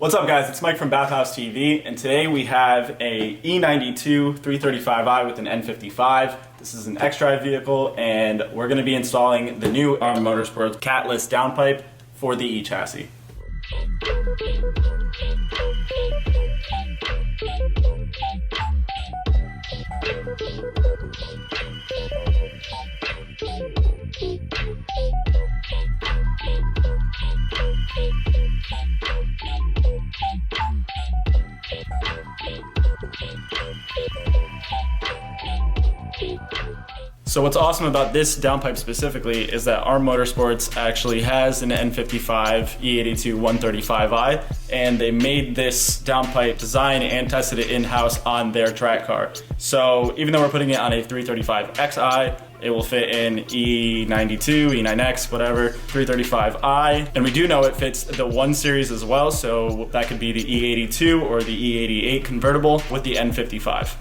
What's up guys, it's Mike from Bavhaustv, and today we have a E92 335i with an N55. This is an X-Drive vehicle, and we're going to be installing the new ARM Motorsports Catalytic downpipe for the E-Chassis. So what's awesome about this downpipe specifically is that ARM Motorsports actually has an N55 E82 135i, and they made this downpipe design and tested it in-house on their track car. So even though we're putting it on a 335xi, it will fit in E92, E9X, whatever, 335i. And we do know it fits the 1 Series as well, so that could be the E82 or the E88 convertible with the N55.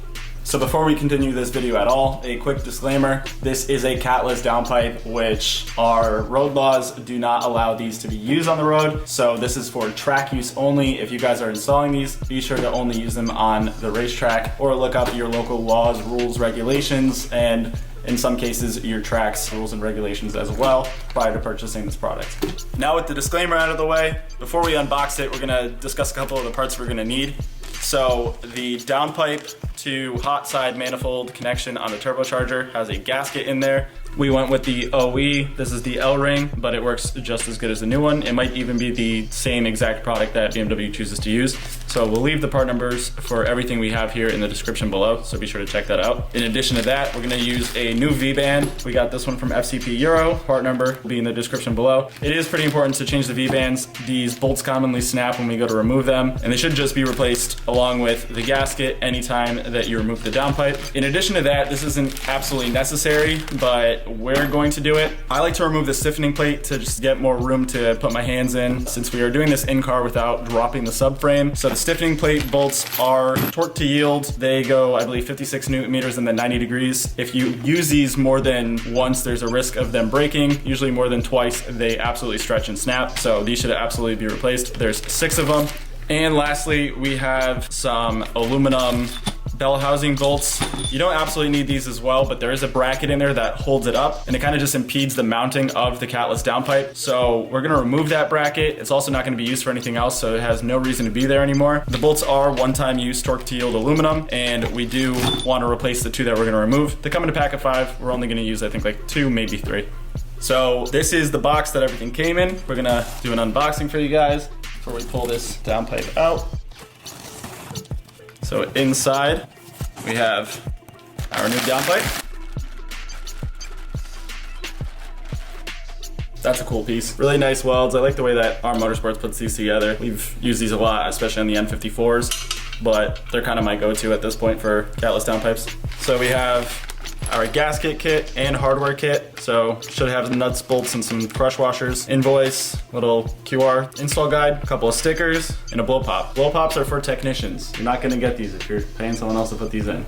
So before we continue this video at all, a quick disclaimer. This is a catless downpipe, which our road laws do not allow these to be used on the road. So this is for track use only. If you guys are installing these, be sure to only use them on the racetrack, or look up your local laws, rules, regulations, and in some cases your track's rules and regulations as well prior to purchasing this product. Now with the disclaimer out of the way, before we unbox it, we're gonna discuss a couple of the parts we're gonna need. So the downpipe to hot side manifold connection on the turbocharger has a gasket in there. We went with the OE. This is the L-ring, but it works just as good as the new one. It might even be the same exact product that BMW chooses to use. So we'll leave the part numbers for everything we have here in the description below, so be sure to check that out. In addition to that, we're gonna use a new V-band. We got this one from FCP Euro. Part number will be in the description below. It is pretty important to change the V-bands. These bolts commonly snap when we go to remove them, and they should just be replaced along with the gasket anytime that you remove the downpipe. In addition to that, this isn't absolutely necessary, but we're going to do it. I like to remove the stiffening plate to just get more room to put my hands in, since we are doing this in car without dropping the subframe. So the stiffening plate bolts are torque to yield. They go, I believe, 56 Newton meters and then 90 degrees. If you use these more than once, there's a risk of them breaking. Usually more than twice, they absolutely stretch and snap. So these should absolutely be replaced. There's 6 of them. And lastly, we have some aluminum bell housing bolts. You don't absolutely need these as well, but there is a bracket in there that holds it up, and it kind of just impedes the mounting of the catless downpipe. So we're gonna remove that bracket. It's also not gonna be used for anything else, so it has no reason to be there anymore. The bolts are one-time use torque to yield aluminum, and we do want to replace the 2 that we're gonna remove. They come in a pack of 5. We're only gonna use, I think, like 2, maybe 3. So this is the box that everything came in. We're gonna do an unboxing for you guys before we pull this downpipe out. So inside, we have our new downpipe. That's a cool piece. Really nice welds. I like the way that ARM Motorsports puts these together. We've used these a lot, especially on the N54s, but they're kind of my go-to at this point for catless downpipes. So we have our gasket kit and hardware kit. So should have nuts, bolts, and some crush washers. Invoice, little QR install guide, a couple of stickers, and a blow pop. Blow pops are for technicians. You're not gonna get these if you're paying someone else to put these in.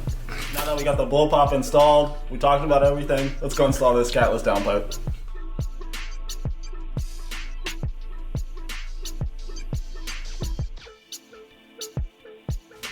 Now that we got the blow pop installed, we talked about everything, let's go install this catless downpipe.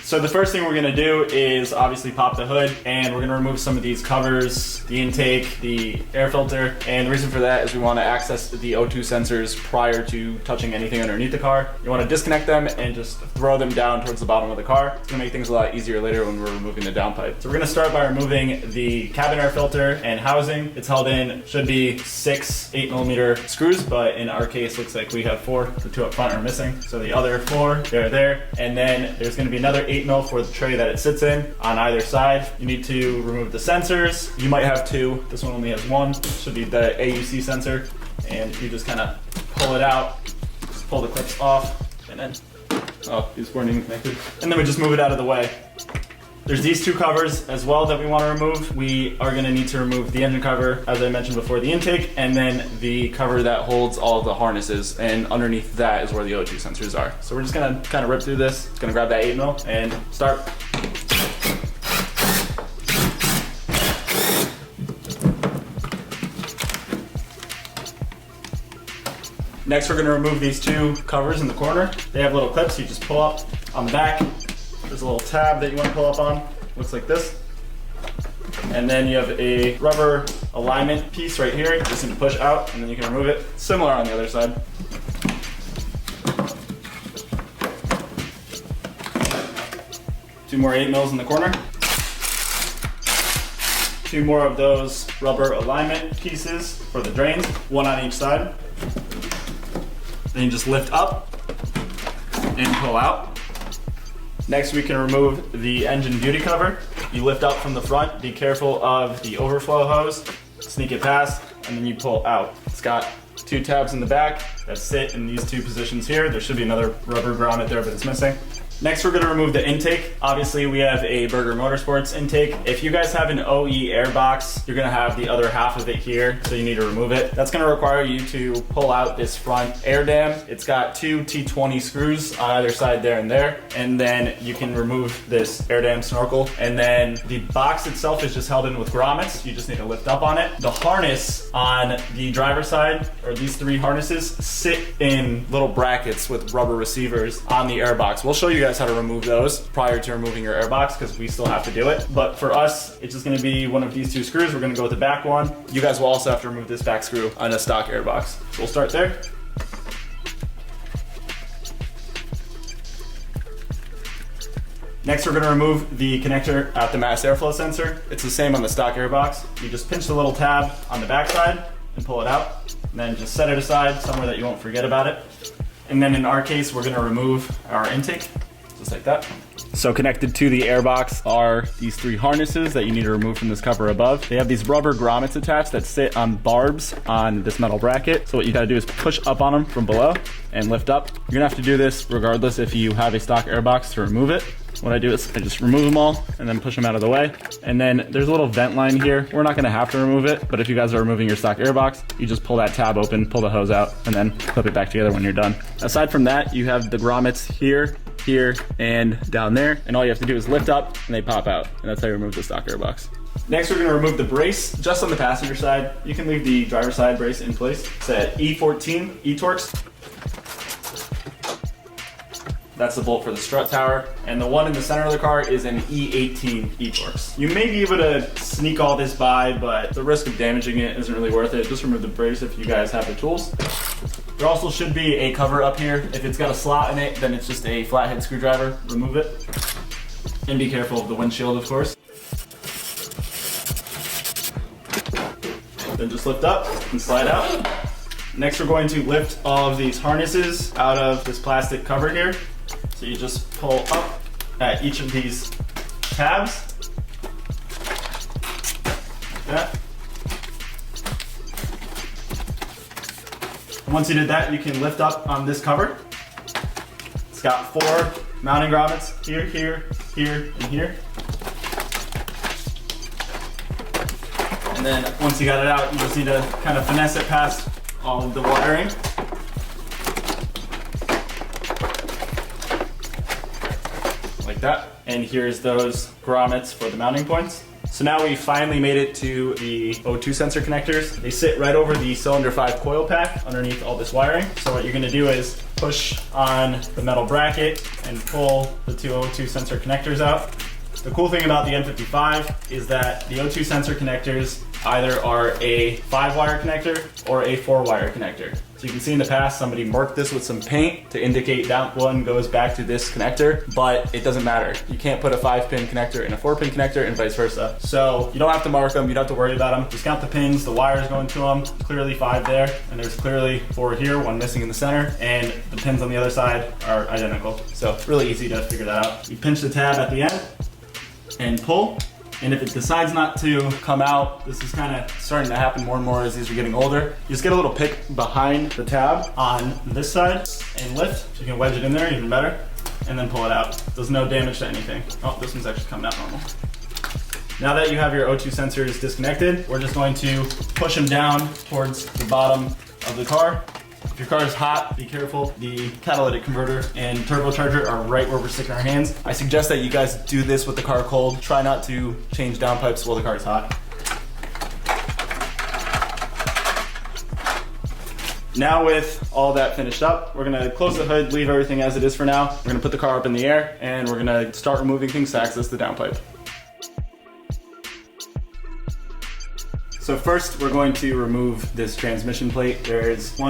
So the first thing we're gonna do is obviously pop the hood, and we're gonna remove some of these covers, the intake, the air filter, and the reason for that is we wanna access the O2 sensors prior to touching anything underneath the car. You wanna disconnect them and just throw them down towards the bottom of the car. It's gonna make things a lot easier later when we're removing the downpipe. So we're gonna start by removing the cabin air filter and housing. It's held in, should be 6 8mm screws, but in our case, looks like we have 4. The 2 up front are missing. So the other 4, they're there. And then there's gonna be another 8mm for the tray that it sits in on either side. You need to remove the sensors. You might have 2. This one only has 1. Should be the AUC sensor. And you just kind of pull it out, just pull the clips off, and then, oh, these weren't even connected. And then we just move it out of the way. There's these 2 covers as well that we want to remove. We are going to need to remove the engine cover, as I mentioned before, the intake, and then the cover that holds all of the harnesses, and underneath that is where the O2 sensors are. So we're just going to kind of rip through this. It's going to grab that 8mm and start. Next, we're gonna remove these two covers in the corner. They have little clips, you just pull up on the back. There's a little tab that you wanna pull up on. Looks like this. And then you have a rubber alignment piece right here. You just need to push out and then you can remove it. Similar on the other side. Two more 8mm in the corner. Two more of those rubber alignment pieces for the drains, one on each side. Then you just lift up and pull out. Next, we can remove the engine duty cover. You lift up from the front, be careful of the overflow hose, sneak it past, and then you pull out. It's got two tabs in the back that sit in these two positions here. There should be another rubber grommet there, but it's missing. Next, we're gonna remove the intake. Obviously, we have a Burger Motorsports intake. If you guys have an OE air box, you're gonna have the other half of it here, so you need to remove it. That's gonna require you to pull out this front air dam. It's got two T20 screws on either side there and there, and then you can remove this air dam snorkel. And then the box itself is just held in with grommets. You just need to lift up on it. The harness on the driver's side, or these three harnesses, sit in little brackets with rubber receivers on the air box. We'll show you guys how to remove those prior to removing your airbox because we still have to do it. But for us, it's just going to be one of these two screws. We're going to go with the back one. You guys will also have to remove this back screw on a stock airbox. So we'll start there. Next, we're going to remove the connector at the mass airflow sensor. It's the same on the stock airbox. You just pinch the little tab on the back side and pull it out. And then just set it aside somewhere that you won't forget about it. And then in our case, we're going to remove our intake. Just like that. So connected to the airbox are these three harnesses that you need to remove from this cover above. They have these rubber grommets attached that sit on barbs on this metal bracket. So what you gotta do is push up on them from below and lift up. You're gonna have to do this regardless if you have a stock airbox to remove it. What I do is I just remove them all and then push them out of the way. And then there's a little vent line here. We're not gonna have to remove it, but if you guys are removing your stock airbox, you just pull that tab open, pull the hose out, and then clip it back together when you're done. Aside from that, you have the grommets here, here, and down there. And all you have to do is lift up and they pop out. And that's how you remove the stock airbox. Next, we're gonna remove the brace just on the passenger side. You can leave the driver's side brace in place. It's a E14 E-Torx. That's the bolt for the strut tower. And the one in the center of the car is an E18 E-Torx. You may be able to sneak all this by, but the risk of damaging it isn't really worth it. Just remove the brace if you guys have the tools. There also should be a cover up here. If it's got a slot in it, then it's just a flathead screwdriver. Remove it. And be careful of the windshield, of course. Then just lift up and slide out. Next, we're going to lift all of these harnesses out of this plastic cover here. So you just pull up at each of these tabs, like that. Once you did that, you can lift up on this cover. It's got 4 mounting grommets here, here, here, and here. And then once you got it out, you just need to kind of finesse it past all of the wiring. Like that. And here's those grommets for the mounting points. So now we finally made it to the O2 sensor connectors. They sit right over the cylinder 5 coil pack underneath all this wiring. So what you're gonna do is push on the metal bracket and pull the 2 O2 sensor connectors out. The cool thing about the N55 is that the O2 sensor connectors either are a 5-wire connector or a 4-wire connector. So you can see in the past somebody marked this with some paint to indicate that one goes back to this connector, but it doesn't matter. You can't put a 5-pin connector in a 4-pin connector and vice versa. So you don't have to mark them, you don't have to worry about them. Just count the pins, the wires going to them. Clearly 5 there, and there's clearly 4 here, 1 missing in the center, and the pins on the other side are identical. So really easy to figure that out. You pinch the tab at the end and pull. And if it decides not to come out, this is kind of starting to happen more and more as these are getting older. You just get a little pick behind the tab on this side and lift. You can wedge it in there even better and then pull it out. Does no damage to anything. Oh, this one's actually coming out normal. Now that you have your O2 sensors disconnected, we're just going to push them down towards the bottom of the car. If your car is hot, be careful. The catalytic converter and turbocharger are right where we're sticking our hands. I suggest that you guys do this with the car cold. Try not to change downpipes while the car is hot. Now with all that finished up, we're gonna close the hood, leave everything as it is for now. We're gonna put the car up in the air and we're gonna start removing things to access the downpipe. So first, we're going to remove this transmission plate. There's 4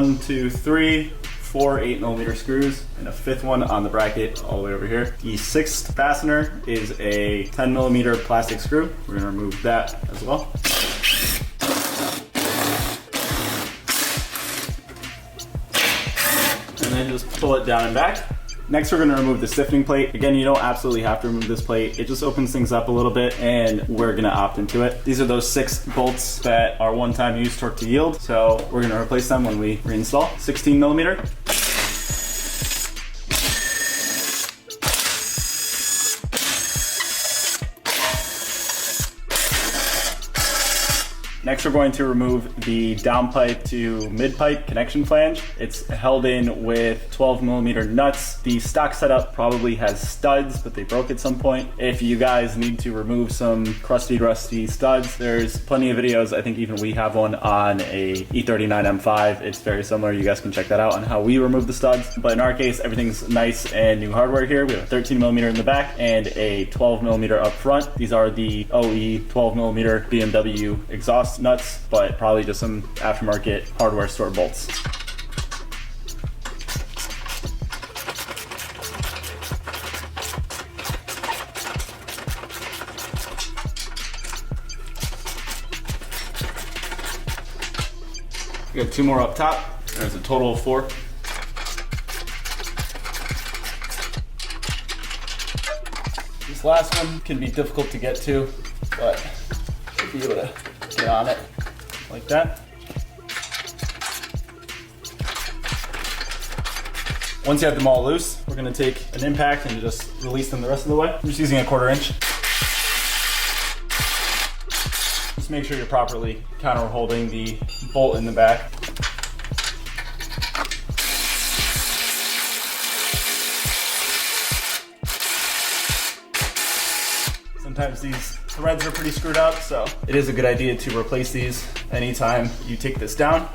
8mm screws and a 5th one on the bracket all the way over here. The 6th fastener is a 10mm plastic screw. We're gonna remove that as well. And then just pull it down and back. Next, we're gonna remove the stiffening plate. Again, you don't absolutely have to remove this plate. It just opens things up a little bit and we're gonna opt into it. These are those 6 bolts that are one-time use torque to yield. So we're gonna replace them when we reinstall. 16mm. Next, we're going to remove the downpipe to midpipe connection flange. It's held in with 12mm nuts. The stock setup probably has studs, but they broke at some point. If you guys need to remove some crusty, rusty studs, there's plenty of videos. I think even we have one on a E39 M5. It's very similar. You guys can check that out on how we remove the studs. But in our case, everything's nice and new hardware here. We have a 13mm in the back and a 12mm up front. These are the OE 12mm BMW exhaust nuts, but probably just some aftermarket hardware store bolts. We got 2 more up top. There's a total of 4. This last one can be difficult to get to, but should be able to get on it like that. Once you have them all loose, we're gonna take an impact and just release them the rest of the way. I'm just using a 1/4 inch. Just make sure you're properly counter holding the bolt in the back. Sometimes these threads are pretty screwed up, so it is a good idea to replace these anytime you take this down.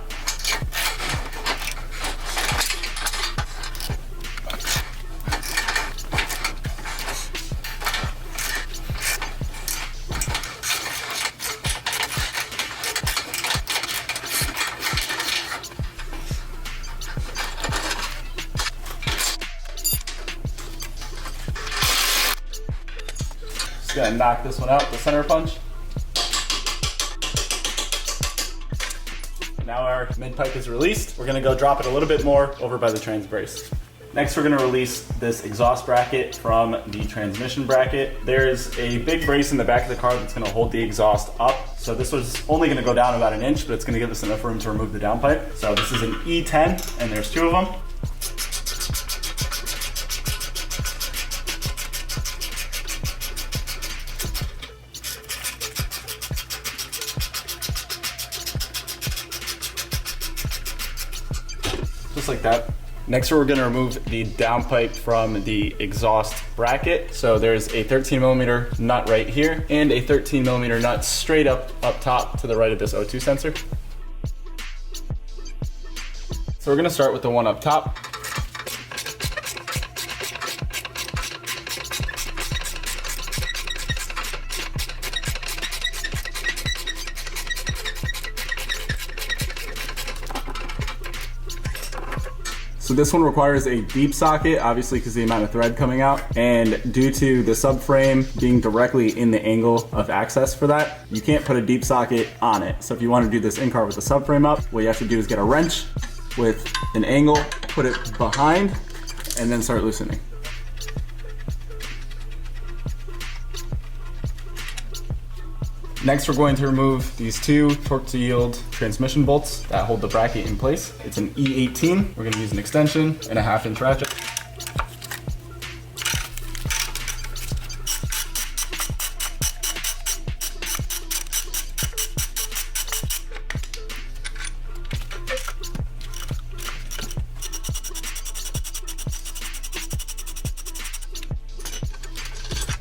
Just gonna knock this one out with the center punch. Now our mid pipe is released. We're gonna go drop it a little bit more over by the trans brace. Next, we're gonna release this exhaust bracket from the transmission bracket. There's a big brace in the back of the car that's gonna hold the exhaust up. So this was only gonna go down about 1 inch, but it's gonna give us enough room to remove the downpipe. So this is an E10, and there's 2 of them. Just like that. Next, we're gonna remove the downpipe from the exhaust bracket. So there's a 13mm nut right here and a 13mm nut straight up top to the right of this O2 sensor. So we're gonna start with the one up top. So this one requires a deep socket, obviously because of the amount of thread coming out, and due to the subframe being directly in the angle of access for that, you can't put a deep socket on it. So if you want to do this in-car with the subframe up, what you have to do is get a wrench with an angle, put it behind, and then start loosening. Next, we're going to remove these 2 torque to yield transmission bolts that hold the bracket in place. It's an E18. We're going to use an extension and a 1/2 inch ratchet.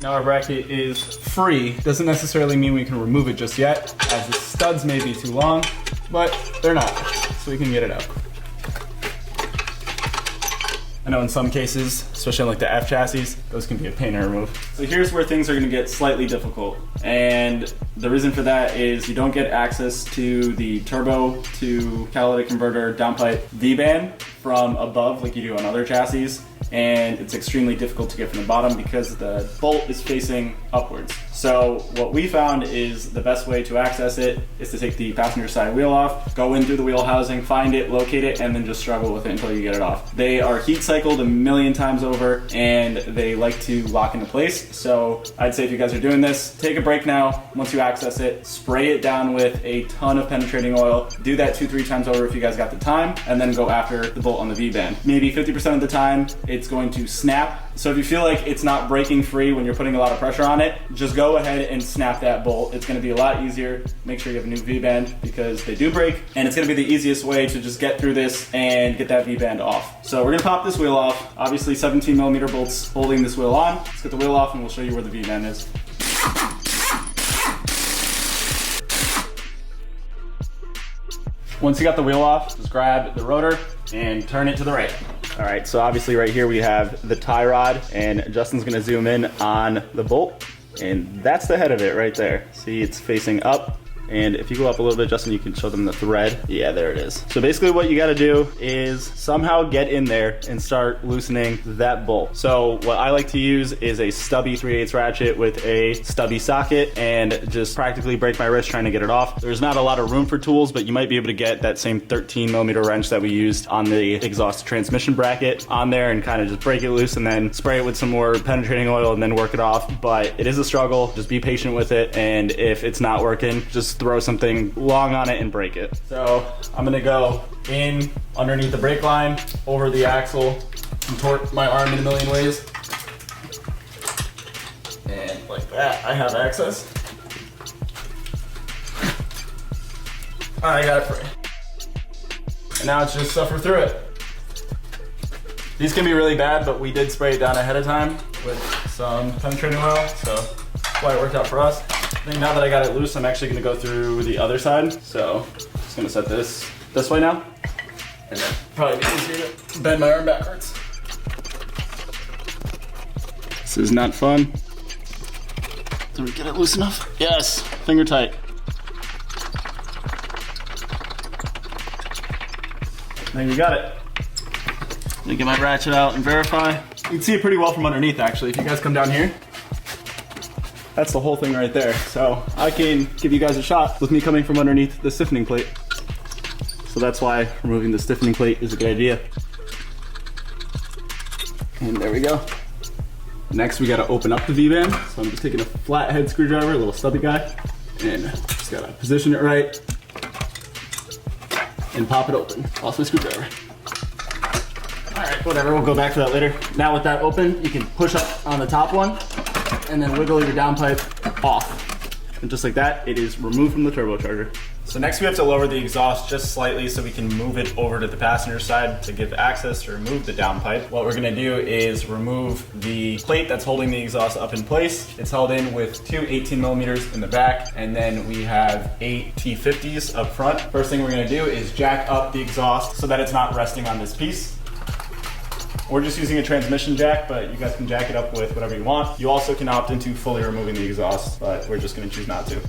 Now our bracket is free. Doesn't necessarily mean we can remove it just yet, as the studs may be too long, but they're not, so we can get it out. I know in some cases, especially on like the F chassis, those can be a pain to remove. So here's where things are gonna get slightly difficult. And the reason for that is you don't get access to the turbo to catalytic converter downpipe Vband from above like you do on other chassis. And it's extremely difficult to get from the bottom because the bolt is facing upwards. So what we found is the best way to access it is to take the passenger side wheel off, go in through the wheel housing, find it, locate it, and then just struggle with it until you get it off. They are heat cycled a million times over and they like to lock into place. So I'd say if you guys are doing this, take a break now. Once you access it, spray it down with a ton of penetrating oil. Do that 2-3 times over if you guys got the time, and then go after the bolt on the V-band. Maybe 50% of the time, it's going to snap. So if you feel like it's not breaking free when you're putting a lot of pressure on it, just go ahead and snap that bolt. It's gonna be a lot easier. Make sure you have a new V-band because they do break, and it's gonna be the easiest way to just get through this and get that V-band off. So we're gonna pop this wheel off. Obviously 17mm bolts holding this wheel on. Let's get the wheel off and we'll show you where the V-band is. Once you got the wheel off, just grab the rotor and turn it to the right. All right, so obviously right here we have the tie rod, and Justin's gonna zoom in on the bolt, and that's the head of it right there. See, it's facing up. And if you go up a little bit, Justin, you can show them the thread. Yeah, there it is. So basically what you gotta do is somehow get in there and start loosening that bolt. So what I like to use is a stubby 3/8 ratchet with a stubby socket and just practically break my wrist trying to get it off. There's not a lot of room for tools, but you might be able to get that same 13mm wrench that we used on the exhaust transmission bracket on there and kind of just break it loose and then spray it with some more penetrating oil and then work it off. But it is a struggle. Just be patient with it. And if it's not working, just throw something long on it and break it. So I'm gonna go in underneath the brake line, over the axle, contort my arm in a million ways. And like that, I have access. All right, I got it free. And now it's just suffer through it. These can be really bad, but we did spray it down ahead of time with some penetrating oil, so that's why it worked out for us. I think now that I got it loose, I'm actually gonna go through the other side. So I'm just gonna set this way now. And then probably be easier to bend my arm backwards. This is not fun. Did we get it loose enough? Yes, finger tight. I think we got it. Let me get my ratchet out and verify. You can see it pretty well from underneath actually. If you guys come down here, that's the whole thing right there. So I can give you guys a shot with me coming from underneath the stiffening plate. So that's why removing the stiffening plate is a good idea. And there we go. Next we gotta open up the V-band. So I'm just taking a flathead screwdriver, a little stubby guy, and just gotta position it right and pop it open. Lost my screwdriver. All right, whatever, we'll go back to that later. Now with that open, you can push up on the top one and then wiggle your downpipe off. And just like that, it is removed from the turbocharger. So next we have to lower the exhaust just slightly so we can move it over to the passenger side to give access to remove the downpipe. What we're gonna do is remove the plate that's holding the exhaust up in place. It's held in with two 18mm in the back, and then we have 8 T50s up front. First thing we're gonna do is jack up the exhaust so that it's not resting on this piece. We're just using a transmission jack, but you guys can jack it up with whatever you want. You also can opt into fully removing the exhaust, but we're just gonna choose not to.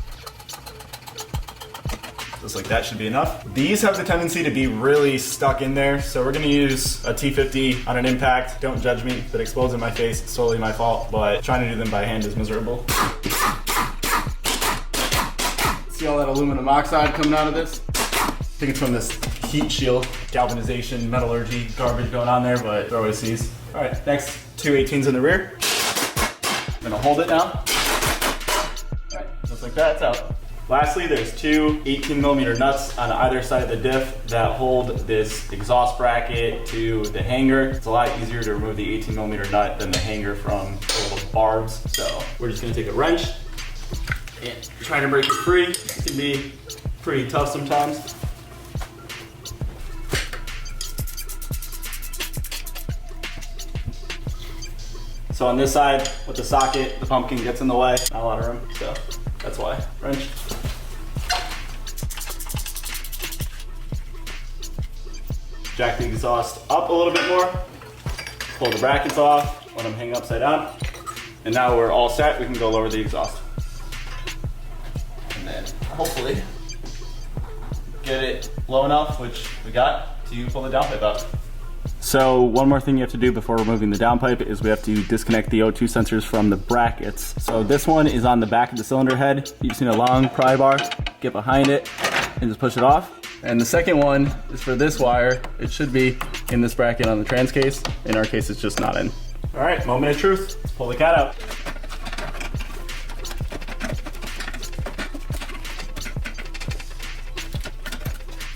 Just like that should be enough. These have the tendency to be really stuck in there, so we're gonna use a T50 on an impact. Don't judge me if it explodes in my face, it's solely my fault, but trying to do them by hand is miserable. See all that aluminum oxide coming out of this? I think it's from this heat shield, galvanization, metallurgy, garbage going on there, but they're always sees. All right, next, two 18s in the rear. I'm gonna hold it now. All right, just like that, it's out. Lastly, there's two 18mm nuts on either side of the diff that hold this exhaust bracket to the hanger. It's a lot easier to remove the 18mm nut than the hanger from the little barbs. So we're just gonna take a wrench and try to break it free. It can be pretty tough sometimes. So on this side, with the socket, the pumpkin gets in the way. Not a lot of room, so that's why. Wrench. Jack the exhaust up a little bit more. pull the brackets off, let them hang upside down. And now we're all set, we can go lower the exhaust. And then hopefully get it low enough, which we got, to pull the downpipe out. So one more thing you have to do before removing the downpipe is we have to disconnect the O2 sensors from the brackets. So this one is on the back of the cylinder head. You just need a long pry bar, get behind it, and just push it off. And the second one is for this wire. It should be in this bracket on the trans case. In our case, it's just not in. All right, moment of truth. Let's pull the cat out.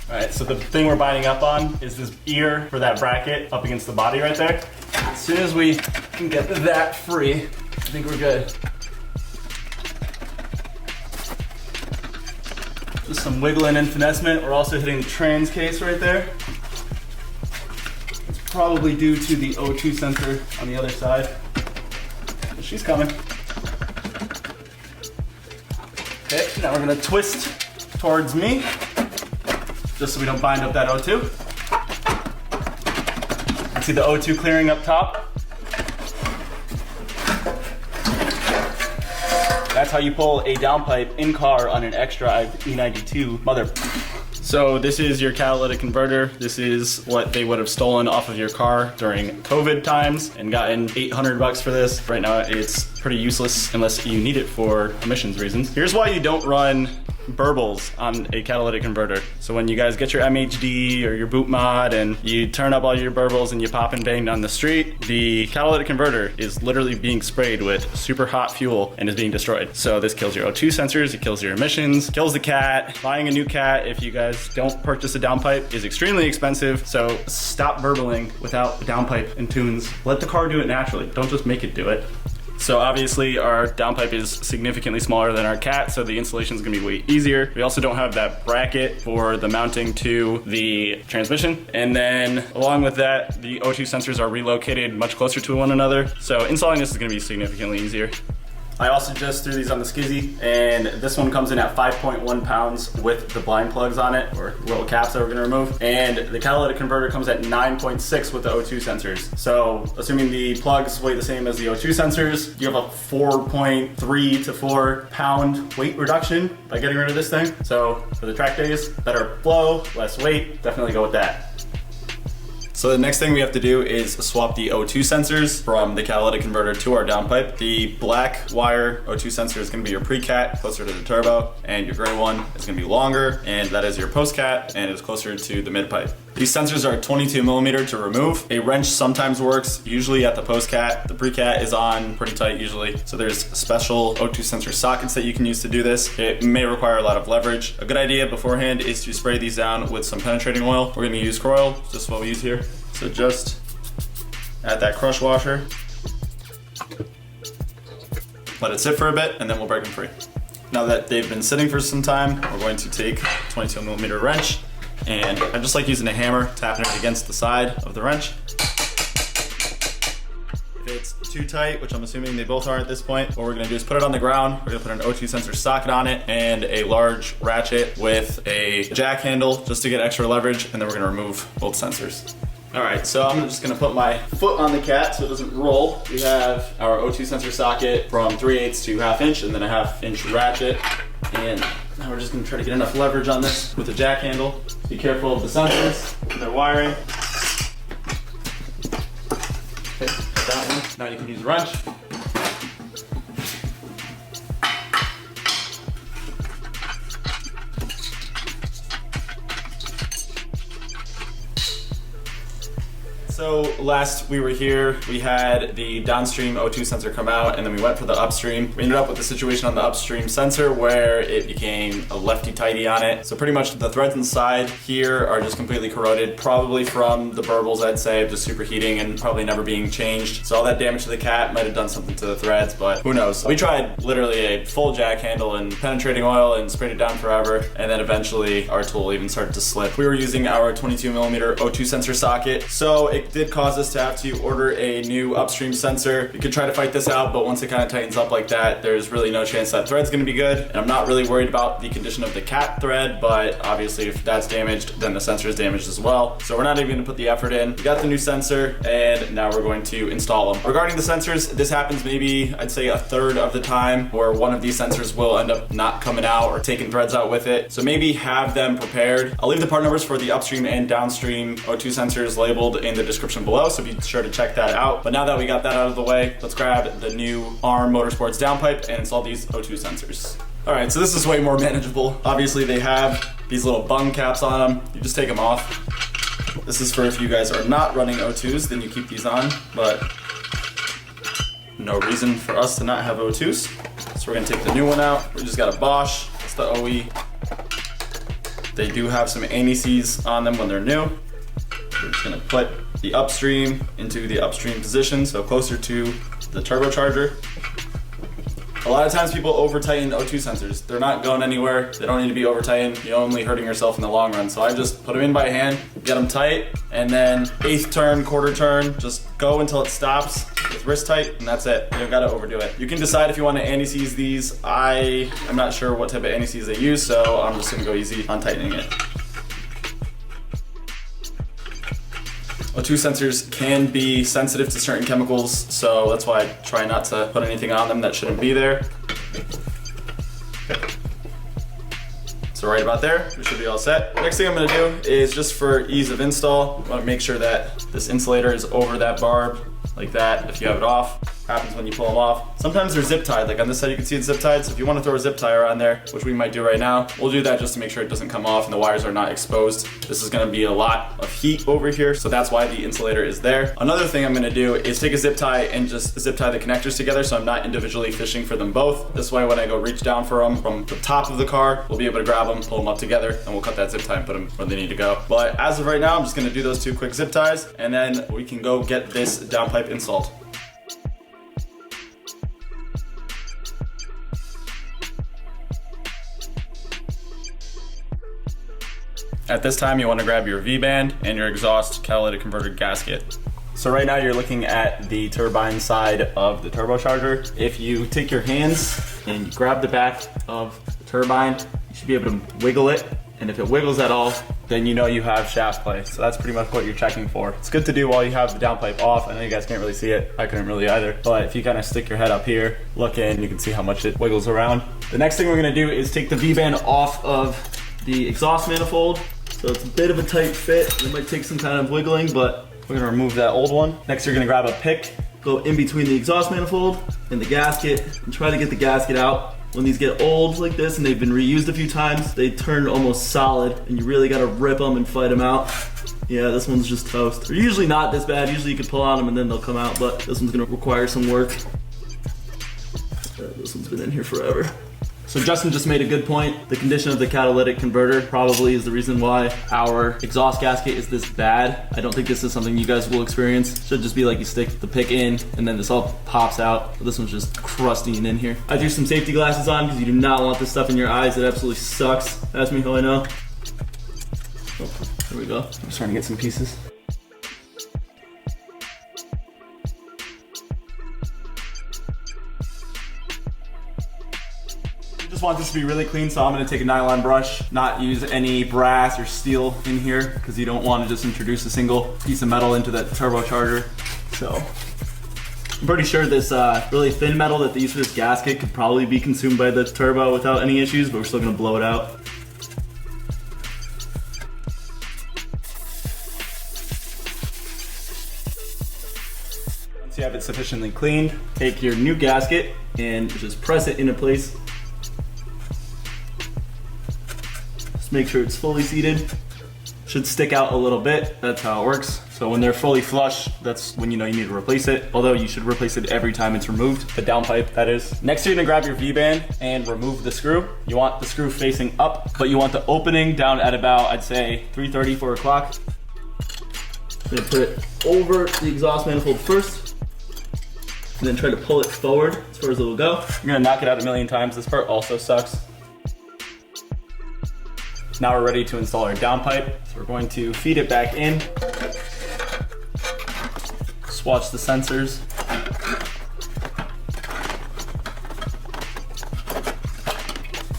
All right, so the thing we're binding up on is this ear for that bracket up against the body right there. As soon as we can get that free, I think we're good. Just some wiggling and finessement. We're also hitting the trans case right there. It's probably due to the O2 sensor on the other side. But she's coming. Okay, now we're gonna twist towards me, just so we don't bind up that O2. You can see the O2 clearing up top. That's how you pull a downpipe in car on an X-Drive E92 mother. So this is your catalytic converter. This is what they would have stolen off of your car during COVID times and gotten $800 for this. Right now it's pretty useless unless you need it for emissions reasons. Here's why you don't run burbles on a catalytic converter. So when you guys get your MHD or your boot mod and you turn up all your burbles and you pop and bang down the street, the catalytic converter is literally being sprayed with super hot fuel and is being destroyed. So this kills your O2 sensors, it kills your emissions, kills the cat. Buying a new cat, if you guys don't purchase a downpipe, is extremely expensive. So stop burbling without a downpipe and tunes. Let the car do it naturally. Don't just make it do it. So obviously our downpipe is significantly smaller than our cat, so the installation is gonna be way easier. We also don't have that bracket for the mounting to the transmission. And then along with that, the O2 sensors are relocated much closer to one another. So installing this is gonna be significantly easier. I also just threw these on the skizzy, and this one comes in at 5.1 pounds with the blind plugs on it, or little caps that we're gonna remove. And the catalytic converter comes at 9.6 with the O2 sensors. So assuming the plugs weigh the same as the O2 sensors, you have a 4.3 to 4 pound weight reduction by getting rid of this thing. So for the track days, better flow, less weight, definitely go with that. So the next thing we have to do is swap the O2 sensors from the catalytic converter to our downpipe. The black wire O2 sensor is gonna be your pre-cat, closer to the turbo, and your gray one is gonna be longer, and that is your post-cat, and is closer to the mid-pipe. These sensors are 22mm to remove. A wrench sometimes works, usually at the post-cat. The pre-cat is on pretty tight usually, so there's special O2 sensor sockets that you can use to do this. It may require a lot of leverage. A good idea beforehand is to spray these down with some penetrating oil. We're gonna use core oil, just what we use here. So just add that crush washer, let it sit for a bit, and then we'll break them free. Now that they've been sitting for some time, we're going to take a 22mm wrench, and I just like using a hammer, tapping it against the side of the wrench. If it's too tight, which I'm assuming they both are at this point, what we're gonna do is put it on the ground. We're gonna put an O2 sensor socket on it and a large ratchet with a jack handle just to get extra leverage, and then we're gonna remove both sensors. All right, so I'm just gonna put my foot on the cat so it doesn't roll. We have our O2 sensor socket from 3/8 to 1/2 inch, and then a 1/2 inch ratchet. And now we're just gonna try to get enough leverage on this with the jack handle. Be careful of the sensors, their wiring. Okay, got that one. Now you can use a wrench. So last we were here, we had the downstream O2 sensor come out, and then we went for the upstream. We ended up with a situation on the upstream sensor where it became a lefty-tighty on it. So pretty much the threads inside here are just completely corroded, probably from the burbles, I'd say, just superheating and probably never being changed. So all that damage to the cat might have done something to the threads, but who knows. We tried literally a full jack handle and penetrating oil and sprayed it down forever, and then eventually our tool even started to slip. We were using our 22mm O2 sensor socket, so it did cause cause us to have to order a new upstream sensor. You could try to fight this out, but once it kind of tightens up like that, there's really no chance that thread's gonna be good. And I'm not really worried about the condition of the cat thread, but obviously if that's damaged, then the sensor is damaged as well. So we're not even gonna put the effort in. We got the new sensor, and now we're going to install them. Regarding the sensors, this happens maybe, I'd say, a third of the time, where one of these sensors will end up not coming out or taking threads out with it. So maybe have them prepared. I'll leave the part numbers for the upstream and downstream O2 sensors labeled in the description below, so be sure to check that out. But now that we got that out of the way, let's grab the new ARM Motorsports downpipe and install these O2 sensors. All right, so this is way more manageable. Obviously they have these little bung caps on them. You just take them off. This is for if you guys are not running O2s, then you keep these on, but no reason for us to not have O2s. So we're gonna take the new one out. We just got a Bosch, it's the OE. They do have some anti-seize on them when they're new. We're just gonna put the upstream into the upstream position, so closer to the turbocharger. A lot of times people over tighten O2 sensors. They're not going anywhere. They don't need to be over tightened. You're only hurting yourself in the long run. So I just put them in by hand, get them tight, and then eighth turn, quarter turn, just go until it stops with wrist tight, and that's it. You don't gotta overdo it. You can decide if you want to anti-seize these. I'm not sure what type of anti-seize they use, so I'm just gonna go easy on tightening it. O2 sensors can be sensitive to certain chemicals, so that's why I try not to put anything on them that shouldn't be there. Okay. So right about there, we should be all set. Next thing I'm gonna do is, just for ease of install, I wanna make sure that this insulator is over that barb, like that. If you have it off, happens when you pull them off. Sometimes they're zip tied, like on this side you can see it's zip tied, so if you want to throw a zip tie around there, which we might do right now, we'll do that just to make sure it doesn't come off and the wires are not exposed. This is going to be a lot of heat over here, so that's why the insulator is there. Another thing I'm going to do is take a zip tie and just zip tie the connectors together, so I'm not individually fishing for them both. This way when I go reach down for them from the top of the car, we'll be able to grab them, pull them up together, and we'll cut that zip tie and put them where they need to go. But as of right now, I'm just going to do those two quick zip ties, and then we can go get this downpipe installed. At this time, you want to grab your Vband and your exhaust catalytic converter gasket. So right now you're looking at the turbine side of the turbocharger. If you take your hands and you grab the back of the turbine, you should be able to wiggle it. And if it wiggles at all, then you know you have shaft play. So that's pretty much what you're checking for. It's good to do while you have the downpipe off. I know you guys can't really see it. I couldn't really either. But if you kind of stick your head up here, look in, you can see how much it wiggles around. The next thing we're gonna do is take the Vband off of the exhaust manifold. So it's a bit of a tight fit. It might take some kind of wiggling, but we're gonna remove that old one. Next, you're gonna grab a pick, go in between the exhaust manifold and the gasket, and try to get the gasket out. When these get old like this and they've been reused a few times, they turn almost solid, and you really gotta rip them and fight them out. Yeah, this one's just toast. They're usually not this bad. Usually you can pull on them and then they'll come out, but this one's gonna require some work. This one's been in here forever. So Justin just made a good point. The condition of the catalytic converter probably is the reason why our exhaust gasket is this bad. I don't think this is something you guys will experience. It should just be like you stick the pick in and then this all pops out. But this one's just crusty and in here. I threw some safety glasses on because you do not want this stuff in your eyes. It absolutely sucks. Ask me how I know. Oh, there we go. I'm just trying to get some pieces. Want this to be really clean, so I'm going to take a nylon brush, not use any brass or steel in here because you don't want to just introduce a single piece of metal into that turbocharger. So I'm pretty sure this really thin metal that they use for this gasket could probably be consumed by the turbo without any issues, but we're still going to blow it out. Once you have it sufficiently cleaned, take your new gasket and just press it into place. Make sure it's fully seated. Should stick out a little bit. That's how it works. So when they're fully flush, that's when you know you need to replace it. Although you should replace it every time it's removed. The downpipe, that is. Next, you're gonna grab your Vband and remove the screw. You want the screw facing up, but you want the opening down at about, I'd say, 3:30, 4 o'clock. I'm gonna put it over the exhaust manifold first, and then try to pull it forward as far as it will go. I'm gonna knock it out a million times. This part also sucks. Now we're ready to install our downpipe. So we're going to feed it back in. Just watch the sensors.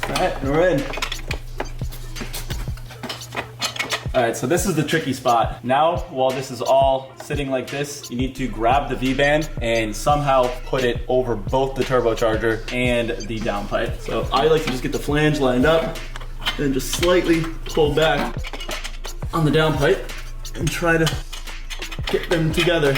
All right, we're in. All right, so this is the tricky spot. Now, while this is all sitting like this, you need to grab the V-band and somehow put it over both the turbocharger and the downpipe. So I like to just get the flange lined up and just slightly pull back on the downpipe and try to get them together.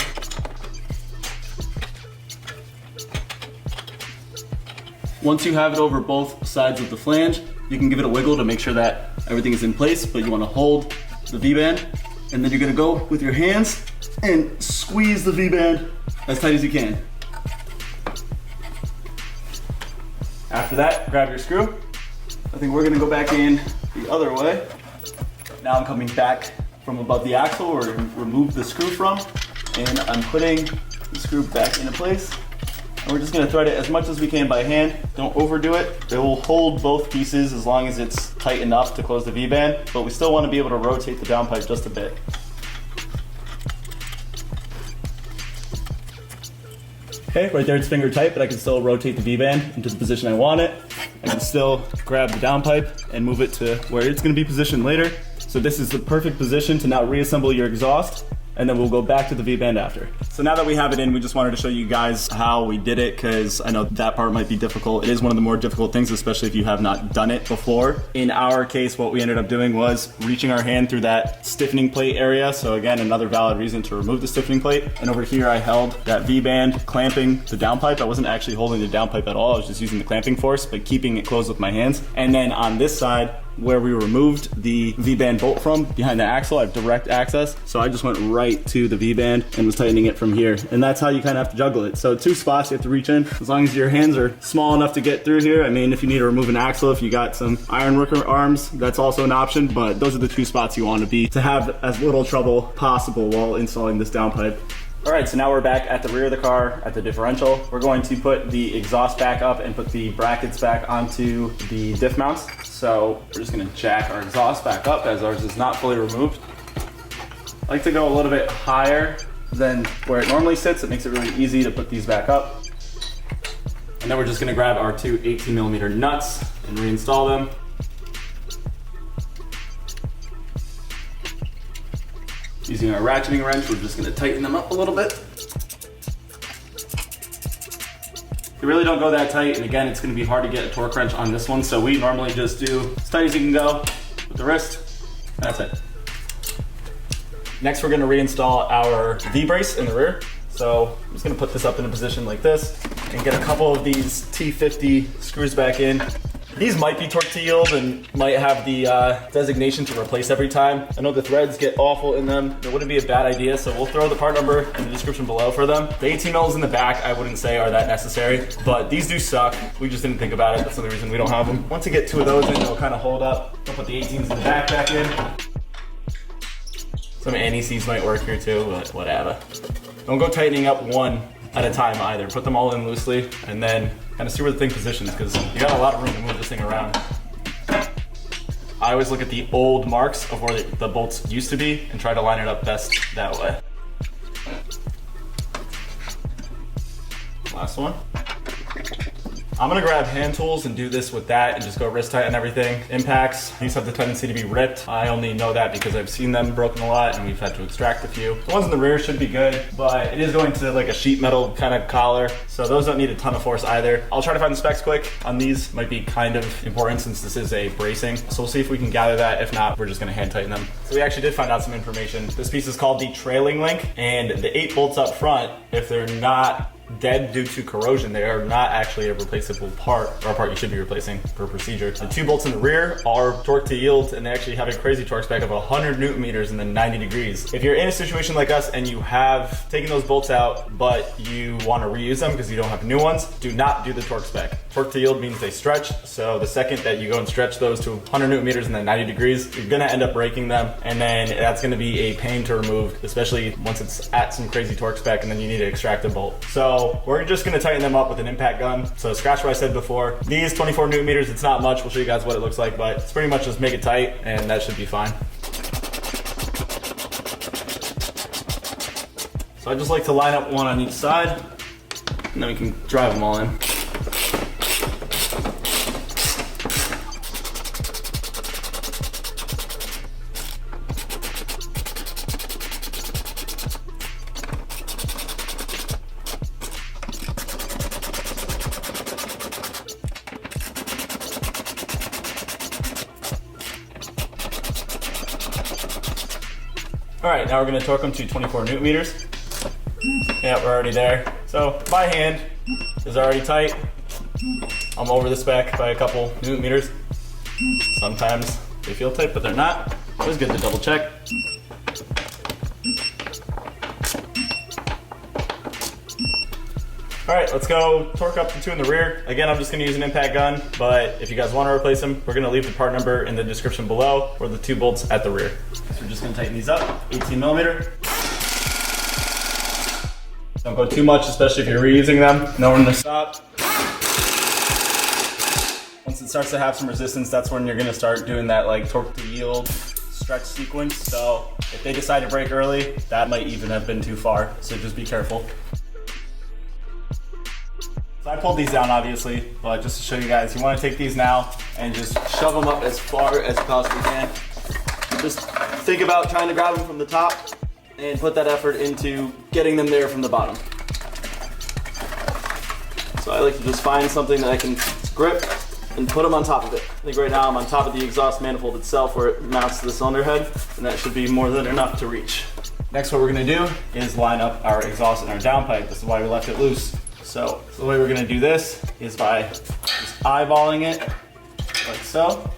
Once you have it over both sides of the flange, you can give it a wiggle to make sure that everything is in place, but you want to hold the V-band, and then you're going to go with your hands and squeeze the V-band as tight as you can. After that, grab your screw. I think we're going to go back in the other way. Now I'm coming back from above the axle where we removed the screw from, and I'm putting the screw back into place. And we're just gonna thread it as much as we can by hand. Don't overdo it. It will hold both pieces as long as it's tight enough to close the V-band, but we still wanna be able to rotate the downpipe just a bit. Okay, right there it's finger tight, but I can still rotate the V-band into the position I want it. I can still grab the downpipe and move it to where it's gonna be positioned later. So this is the perfect position to now reassemble your exhaust, and then we'll go back to the V-band after. So now that we have it in, we just wanted to show you guys how we did it, because I know that part might be difficult. It is one of the more difficult things, especially if you have not done it before. In our case, what we ended up doing was reaching our hand through that stiffening plate area. So again, another valid reason to remove the stiffening plate. And over here, I held that V-band clamping the downpipe. I wasn't actually holding the downpipe at all. I was just using the clamping force, but keeping it closed with my hands. And then on this side, where we removed the V-band bolt from behind the axle, I have direct access. So I just went right to the V-band and was tightening it from here. And that's how you kind of have to juggle it. So 2 spots you have to reach in. As long as your hands are small enough to get through here. I mean, if you need to remove an axle, if you got some iron worker arms, that's also an option, but those are the 2 spots you want to be to have as little trouble possible while installing this downpipe. All right, so now we're back at the rear of the car at the differential. We're going to put the exhaust back up and put the brackets back onto the diff mounts. So we're just gonna jack our exhaust back up as ours is not fully removed. I like to go a little bit higher than where it normally sits. It makes it really easy to put these back up. And then we're just gonna grab our 2 18mm nuts and reinstall them. Using our ratcheting wrench, we're just gonna tighten them up a little bit. You really don't go that tight, and again, it's gonna be hard to get a torque wrench on this one, so we normally just do as tight as you can go with the wrist. That's it. Next, we're gonna reinstall our V-brace in the rear. So I'm just gonna put this up in a position like this and get a couple of these T50 screws back in. These might be torque to yield and might have the designation to replace every time. I know the threads get awful in them. It wouldn't be a bad idea, so we'll throw the part number in the description below for them. The 18 mils in the back, I wouldn't say are that necessary, but these do suck. We just didn't think about it. That's the only reason we don't have them. Once you get 2 of those in, they'll kind of hold up. We'll put the 18s in the back in. Some anti-seize might work here too, but whatever. Don't go tightening up one at a time either. Put them all in loosely and then kind of see where the thing positions, because you got a lot of room to move this thing around. I always look at the old marks of where the bolts used to be and try to line it up best that way. Last one. I'm gonna grab hand tools and do this with that and just go wrist tighten everything. Impacts, these have the tendency to be ripped. I only know that because I've seen them broken a lot and we've had to extract a few. The ones in the rear should be good, but it is going to like a sheet metal kind of collar, so those don't need a ton of force either. I'll try to find the specs quick on these. Might be kind of important since this is a bracing, so we'll see if we can gather that. If not, we're just gonna hand tighten them. So we actually did find out some information. This piece is called the trailing link, and the 8 bolts up front, if they're not dead due to corrosion, they are not actually a replaceable part, or a part you should be replacing per procedure. The 2 bolts in the rear are torque to yield, and they actually have a crazy torque spec of 100 Newton meters and then 90 degrees. If you're in a situation like us and you have taken those bolts out, but you want to reuse them because you don't have new ones, do not do the torque spec. Torque to yield means they stretch, so the second that you go and stretch those to 100 Newton meters and then 90 degrees, you're gonna end up breaking them, and then that's gonna be a pain to remove, especially once it's at some crazy torque spec and then you need to extract a bolt. So we're just gonna tighten them up with an impact gun. So scratch what I said before. These 24 Newton meters, it's not much. We'll show you guys what it looks like, but it's pretty much just make it tight and that should be fine. So I just like to line up one on each side, and then we can drive them all in. All right, now we're gonna torque them to 24 Newton meters. Yeah, we're already there. So my hand is already tight. I'm over the spec by a couple Newton meters. Sometimes they feel tight, but they're not. It was good to double check. All right, let's go torque up the two in the rear. Again, I'm just gonna use an impact gun, but if you guys wanna replace them, we're gonna leave the part number in the description below or the two bolts at the rear. So we're just gonna tighten these up, 18 millimeter. Don't go too much, especially if you're reusing them. Know when to stop. Once it starts to have some resistance, that's when you're gonna start doing that like torque to yield stretch sequence. So if they decide to break early, that might even have been too far. So just be careful. So I pulled these down obviously, but just to show you guys, you wanna take these now and just shove them up as far as you possibly can. Just think about trying to grab them from the top and put that effort into getting them there from the bottom. So I like to just find something that I can grip and put them on top of it. I think right now I'm on top of the exhaust manifold itself where it mounts to the cylinder head, and that should be more than enough to reach. Next, what we're gonna do is line up our exhaust and our downpipe. This is why we left it loose. So the way we're gonna do this is by just eyeballing it like so.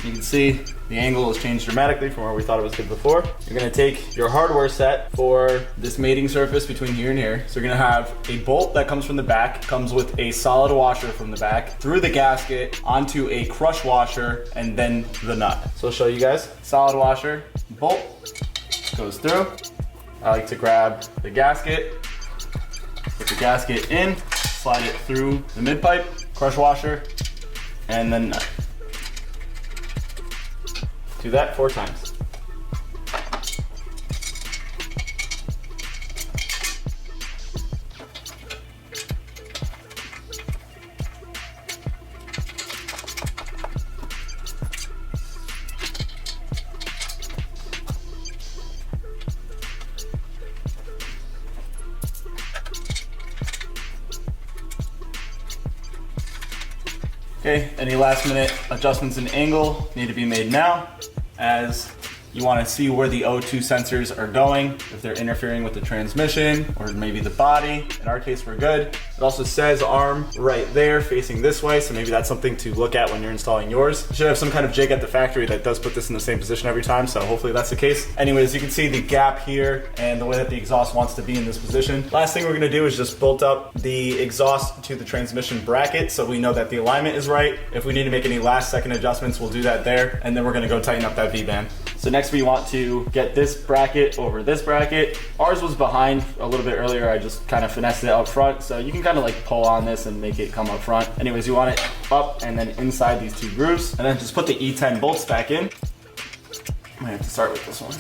You can see the angle has changed dramatically from where we thought it was good before. You're gonna take your hardware set for this mating surface between here and here. So you're gonna have a bolt that comes from the back, comes with a solid washer from the back, through the gasket, onto a crush washer, and then the nut. So I'll show you guys. Solid washer, bolt, goes through. I like to grab the gasket, put the gasket in, slide it through the mid pipe, crush washer, and then nut. Do that 4 times. Okay, any last minute adjustments in angle need to be made now, as you want to see where the O2 sensors are going, if they're interfering with the transmission or maybe the body. In our case, we're good. It also says ARM right there facing this way, so maybe that's something to look at when you're installing yours. You should have some kind of jig at the factory that does put this in the same position every time, so hopefully that's the case. Anyways, you can see the gap here and the way that the exhaust wants to be in this position. Last thing we're gonna do is just bolt up the exhaust to the transmission bracket so we know that the alignment is right. If we need to make any last second adjustments, we'll do that there, and then we're gonna go tighten up that V-band. So next we want to get this bracket over this bracket. Ours was behind a little bit earlier. I just kind of finessed it up front. So you can kind of like pull on this and make it come up front. Anyways, you want it up and then inside these 2 grooves. And then just put the E10 bolts back in. I might have to start with this one.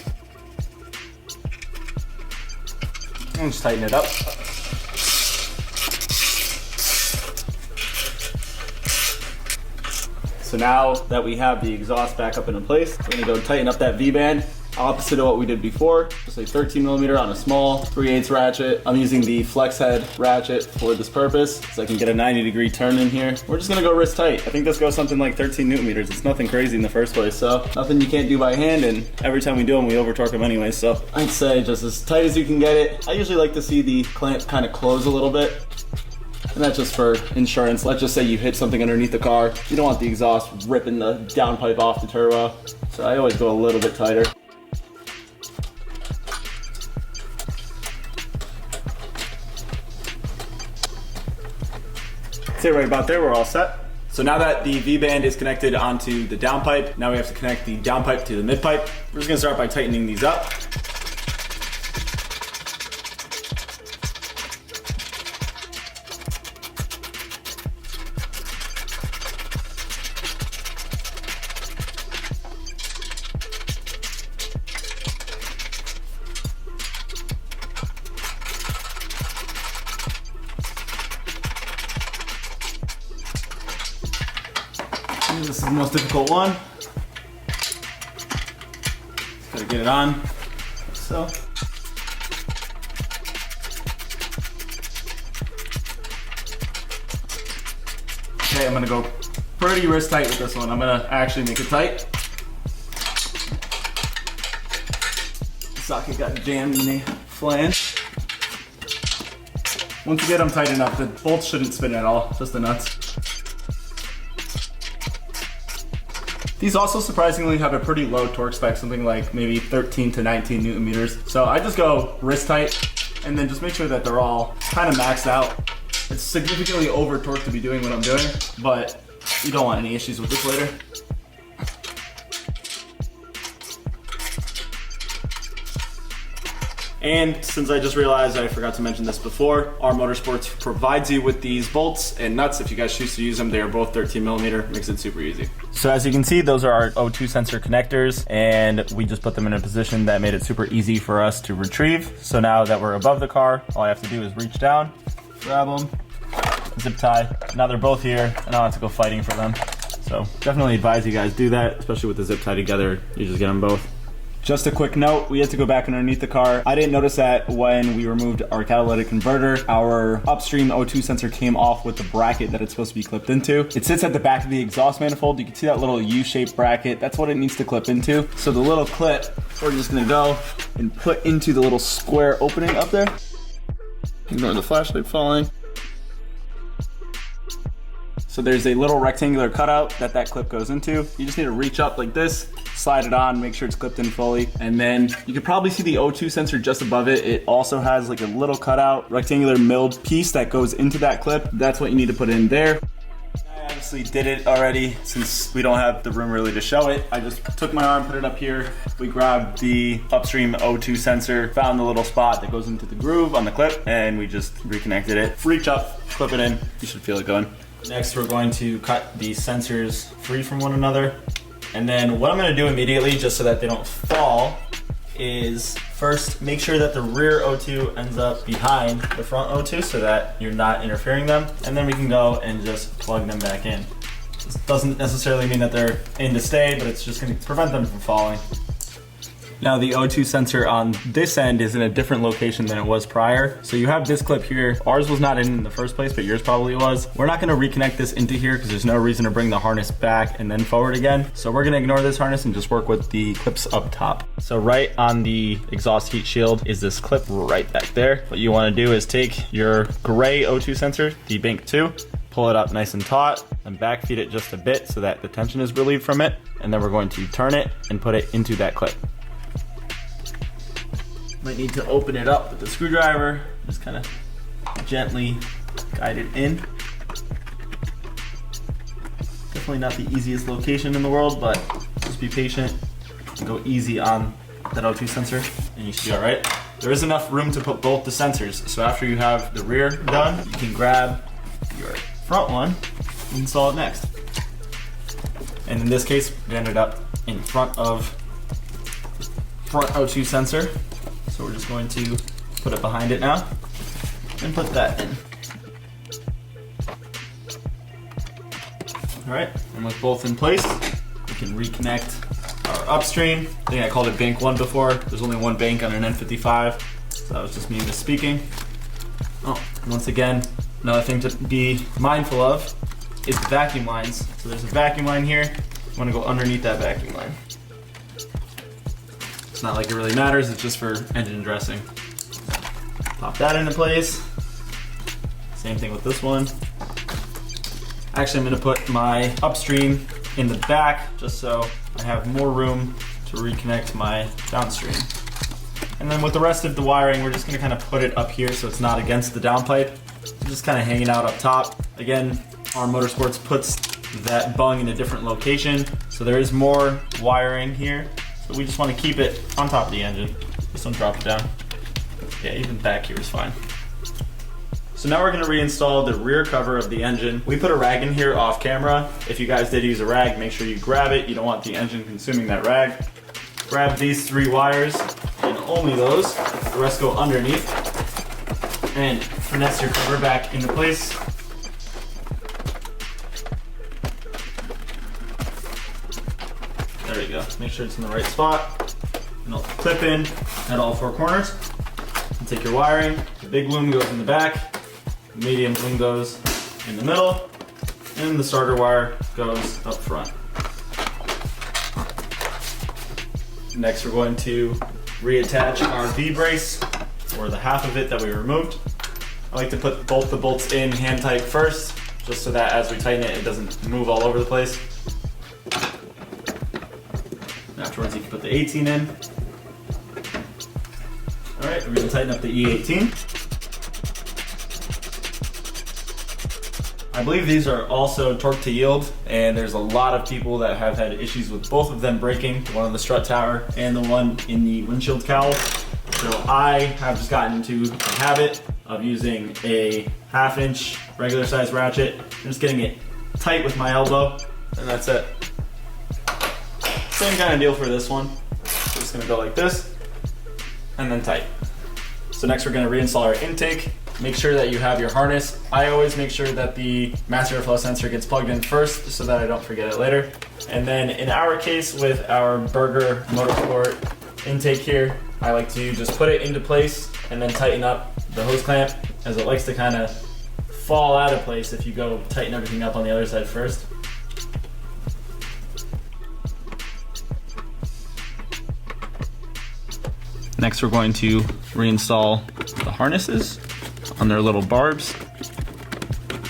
And just tighten it up. So now that we have the exhaust back up into place, we're gonna go tighten up that V-band, opposite of what we did before. Just a 13 millimeter on a small 3/8 ratchet. I'm using the flex head ratchet for this purpose, so I can get a 90-degree turn in here. We're just gonna go wrist tight. I think this goes something like 13 Newton meters. It's nothing crazy in the first place, so nothing you can't do by hand, and every time we do them, we over torque them anyway. So I'd say just as tight as you can get it. I usually like to see the clamp kind of close a little bit. And that's just for insurance. Let's just say you hit something underneath the car. You don't want the exhaust ripping the downpipe off the turbo. So I always go a little bit tighter. That's it right about there, we're all set. So now that the V-band is connected onto the downpipe, now we have to connect the downpipe to the mid-pipe. We're just gonna start by tightening these up. This is the most difficult one. Gotta get it on. So. Okay, I'm gonna go pretty wrist tight with this one. I'm gonna actually make it tight. The socket got jammed in the flange. Once you get them tight enough, the bolts shouldn't spin at all, just the nuts. These also surprisingly have a pretty low torque spec, something like maybe 13 to 19 Newton meters. So I just go wrist tight and then just make sure that they're all kind of maxed out. It's significantly over torque to be doing what I'm doing, but you don't want any issues with this later. And since I just realized I forgot to mention this before, ARM Motorsports provides you with these bolts and nuts. If you guys choose to use them, they are both 13 millimeter, makes it super easy. So as you can see, those are our O2 sensor connectors, and we just put them in a position that made it super easy for us to retrieve. So now that we're above the car, all I have to do is reach down, grab them, zip tie. Now they're both here, and I don't have to go fighting for them. So definitely advise you guys do that, especially with the zip tie together. You just get them both. Just a quick note, we had to go back underneath the car. I didn't notice that when we removed our catalytic converter, our upstream O2 sensor came off with the bracket that it's supposed to be clipped into. It sits at the back of the exhaust manifold. You can see that little U-shaped bracket. That's what it needs to clip into. So the little clip, we're just gonna go and put into the little square opening up there. Ignore the flashlight falling. So there's a little rectangular cutout that clip goes into. You just need to reach up like this, slide it on, make sure it's clipped in fully, and then you can probably see the O2 sensor just above it. It also has like a little cutout, rectangular milled piece that goes into that clip. That's what you need to put in there. I obviously did it already since we don't have the room really to show it. I just took my arm, put it up here. We grabbed the upstream O2 sensor, found the little spot that goes into the groove on the clip, and we just reconnected it. Reach up, clip it in, you should feel it going. Next, we're going to cut these sensors free from one another. And then what I'm gonna do immediately, just so that they don't fall, is first make sure that the rear O2 ends up behind the front O2 so that you're not interfering them. And then we can go and just plug them back in. This doesn't necessarily mean that they're in to stay, but it's just gonna prevent them from falling. Now the O2 sensor on this end is in a different location than it was prior. So you have this clip here. Ours was not in the first place, but yours probably was. We're not gonna reconnect this into here because there's no reason to bring the harness back and then forward again. So we're gonna ignore this harness and just work with the clips up top. So right on the exhaust heat shield is this clip right back there. What you wanna do is take your gray O2 sensor, the Bank 2, pull it up nice and taut, and back feed it just a bit so that the tension is relieved from it. And then we're going to turn it and put it into that clip. Might need to open it up with the screwdriver, just kind of gently guide it in. Definitely not the easiest location in the world, but just be patient and go easy on that O2 sensor and you should be all right. There is enough room to put both the sensors, so after you have the rear done, you can grab your front one and install it next. And in this case, we ended up in front of front O2 sensor. So we're just going to put it behind it now and put that in. All right, and with both in place, we can reconnect our upstream. I think I called it bank 1 before. There's only one bank on an N55, so that was just me misspeaking. Oh, once again, another thing to be mindful of is the vacuum lines. So there's a vacuum line here. You want to go underneath that vacuum line. It's not like it really matters, it's just for engine dressing. Pop that into place. Same thing with this one. Actually, I'm gonna put my upstream in the back just so I have more room to reconnect my downstream. And then with the rest of the wiring, we're just gonna kind of put it up here so it's not against the downpipe. Just kind of hanging out up top. Again, ARM Motorsports puts that bung in a different location, so there is more wiring here. But we just want to keep it on top of the engine. Just don't drop it down. Yeah, even back here is fine. So now we're going to reinstall the rear cover of the engine. We put a rag in here off camera. If you guys did use a rag, make sure you grab it. You don't want the engine consuming that rag. Grab these 3 wires, and only those. The rest go underneath. And finesse your cover back into place. make sure it's in the right spot. And it'll clip in at all four corners. And take your wiring. The big loom goes in the back. The medium loom goes in the middle. And the starter wire goes up front. Next, we're going to reattach our V-brace, or the half of it that we removed. I like to put both the bolts in hand tight first, just so that as we tighten it, it doesn't move all over the place. Afterwards, you can put the 18 in. All right, we're gonna tighten up the E18. I believe these are also torque to yield, and there's a lot of people that have had issues with both of them breaking, the one on the strut tower and the one in the windshield cowl. So I have just gotten into the habit of using a 1/2 inch regular size ratchet. I'm just getting it tight with my elbow, and that's it. Same kind of deal for this one. Just gonna go like this, and then tight. So next we're gonna reinstall our intake. Make sure that you have your harness. I always make sure that the mass airflow sensor gets plugged in first so that I don't forget it later. And then in our case with our Burger Motorsport intake here, I like to just put it into place and then tighten up the hose clamp, as it likes to kind of fall out of place if you go tighten everything up on the other side first. Next we're going to reinstall the harnesses on their little barbs,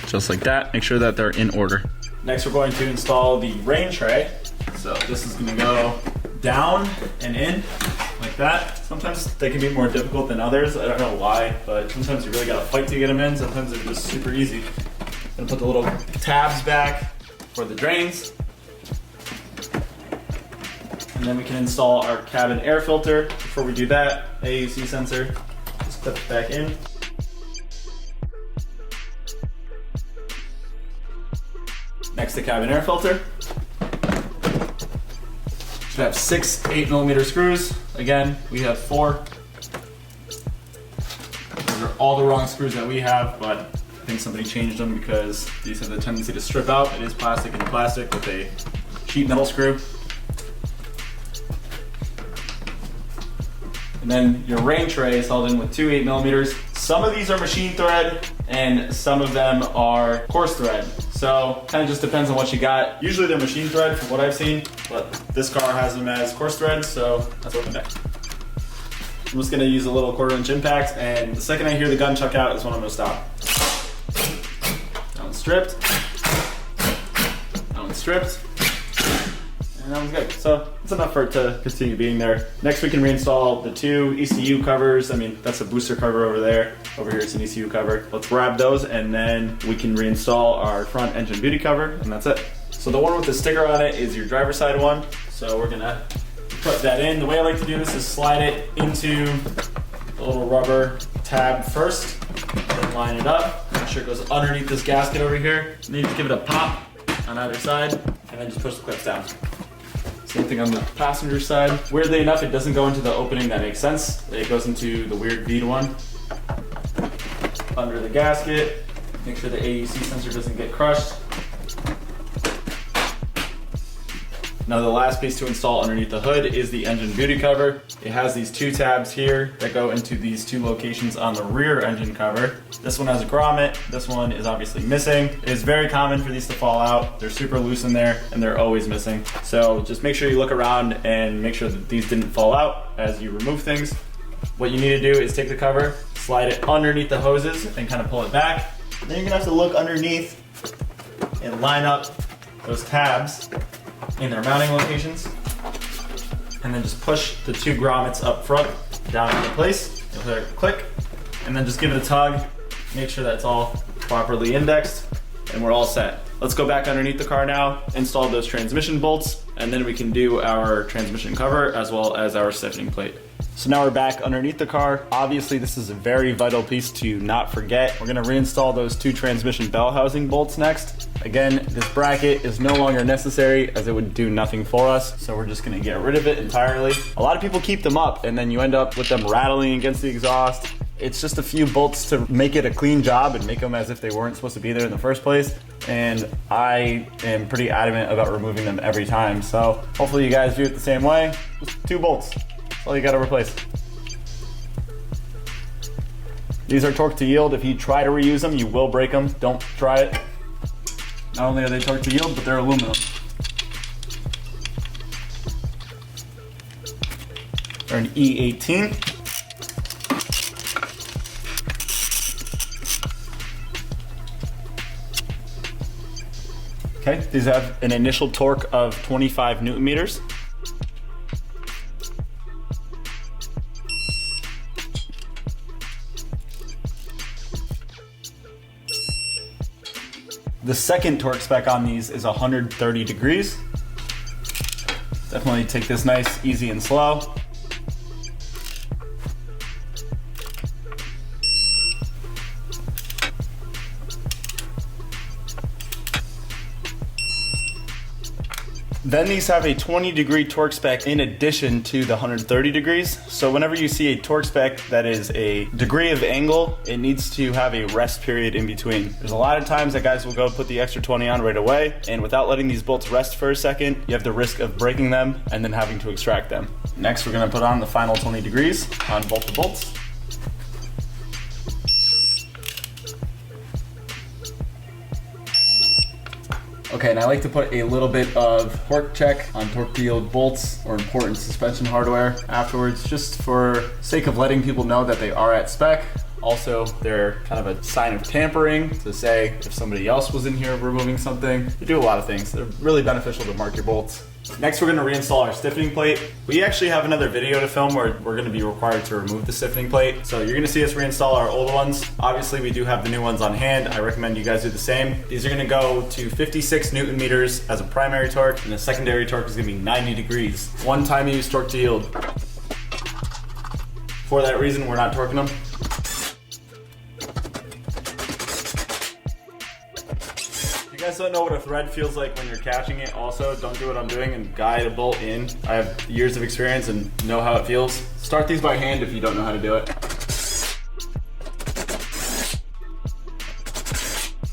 just like that. Make sure that they're in order. Next we're going to install the rain tray. So this is gonna go down and in, like that. Sometimes they can be more difficult than others. I don't know why, but sometimes you really gotta fight to get them in. Sometimes they're just super easy. Gonna put the little tabs back for the drains. And then we can install our cabin air filter. Before we do that, AUC sensor, just clip it back in. Next, the cabin air filter. Should have 6 8mm screws. Again, we have 4. Those are all the wrong screws that we have, but I think somebody changed them because these have the tendency to strip out. It is plastic and plastic with a sheet metal screw. And then your rain tray is held in with 2 8mm. Some of these are machine thread and some of them are coarse thread. So kind of just depends on what you got. Usually they're machine thread from what I've seen, but this car has them as coarse thread, so that's what I'm doing. I'm just gonna use a little 1/4 inch impact, and the second I hear the gun chuck out is when I'm gonna stop. That one's stripped. That one's stripped. And that one's good. So it's enough for it to continue being there. Next we can reinstall the 2 ECU covers. I mean, that's a booster cover over there. Over here it's an ECU cover. Let's grab those and then we can reinstall our front engine beauty cover, and that's it. So the one with the sticker on it is your driver's side one. So we're gonna put that in. The way I like to do this is slide it into the little rubber tab first, then line it up. Make sure it goes underneath this gasket over here. And then you just give it a pop on either side, and then just push the clips down. Same thing on the passenger side. Weirdly enough, it doesn't go into the opening that makes sense. It goes into the weird bead one. Under the gasket. Make sure the AUC sensor doesn't get crushed. Now the last piece to install underneath the hood is the engine beauty cover. It has these 2 tabs here that go into these 2 locations on the rear engine cover. This one has a grommet, this one is obviously missing. It is very common for these to fall out. They're super loose in there and they're always missing. So just make sure you look around and make sure that these didn't fall out as you remove things. What you need to do is take the cover, slide it underneath the hoses and kind of pull it back. Then you're gonna have to look underneath and line up those tabs in their mounting locations, and then just push the 2 grommets up front down into place. You'll hear it click, and then just give it a tug. Make sure that's all properly indexed, and we're all set. Let's go back underneath the car now, install those transmission bolts, and then we can do our transmission cover as well as our stiffening plate. So now we're back underneath the car. Obviously this is a very vital piece to not forget. We're gonna reinstall those 2 transmission bell housing bolts next. Again, this bracket is no longer necessary as it would do nothing for us. So we're just gonna get rid of it entirely. A lot of people keep them up and then you end up with them rattling against the exhaust. It's just a few bolts to make it a clean job and make them as if they weren't supposed to be there in the first place. And I am pretty adamant about removing them every time. So hopefully you guys view it the same way. Just 2 bolts, that's all you gotta replace. These are torqued to yield. If you try to reuse them, you will break them. Don't try it. Not only are they torqued to yield, but they're aluminum. They're an E18. Okay, these have an initial torque of 25 Newton meters. The second torque spec on these is 130 degrees. Definitely take this nice, easy, and slow. Then these have a 20-degree torque spec in addition to the 130 degrees. So whenever you see a torque spec that is a degree of angle, it needs to have a rest period in between. There's a lot of times that guys will go put the extra 20 on right away, and without letting these bolts rest for a second, you have the risk of breaking them and then having to extract them. Next, we're gonna put on the final 20 degrees on both the bolts. Okay, and I like to put a little bit of torque check on torque to yield bolts or important suspension hardware afterwards, just for sake of letting people know that they are at spec. Also, they're kind of a sign of tampering to say if somebody else was in here removing something. They do a lot of things. They're really beneficial to mark your bolts. Next, we're gonna reinstall our stiffening plate. We actually have another video to film where we're gonna be required to remove the stiffening plate. So you're gonna see us reinstall our old ones. Obviously, we do have the new ones on hand. I recommend you guys do the same. These are gonna go to 56 Newton meters as a primary torque, and the secondary torque is gonna be 90 degrees. One time use torque to yield. For that reason, we're not torquing them. If you guys don't know what a thread feels like when you're catching it, also don't do what I'm doing and guide a bolt in. I have years of experience and know how it feels. Start these by hand if you don't know how to do it.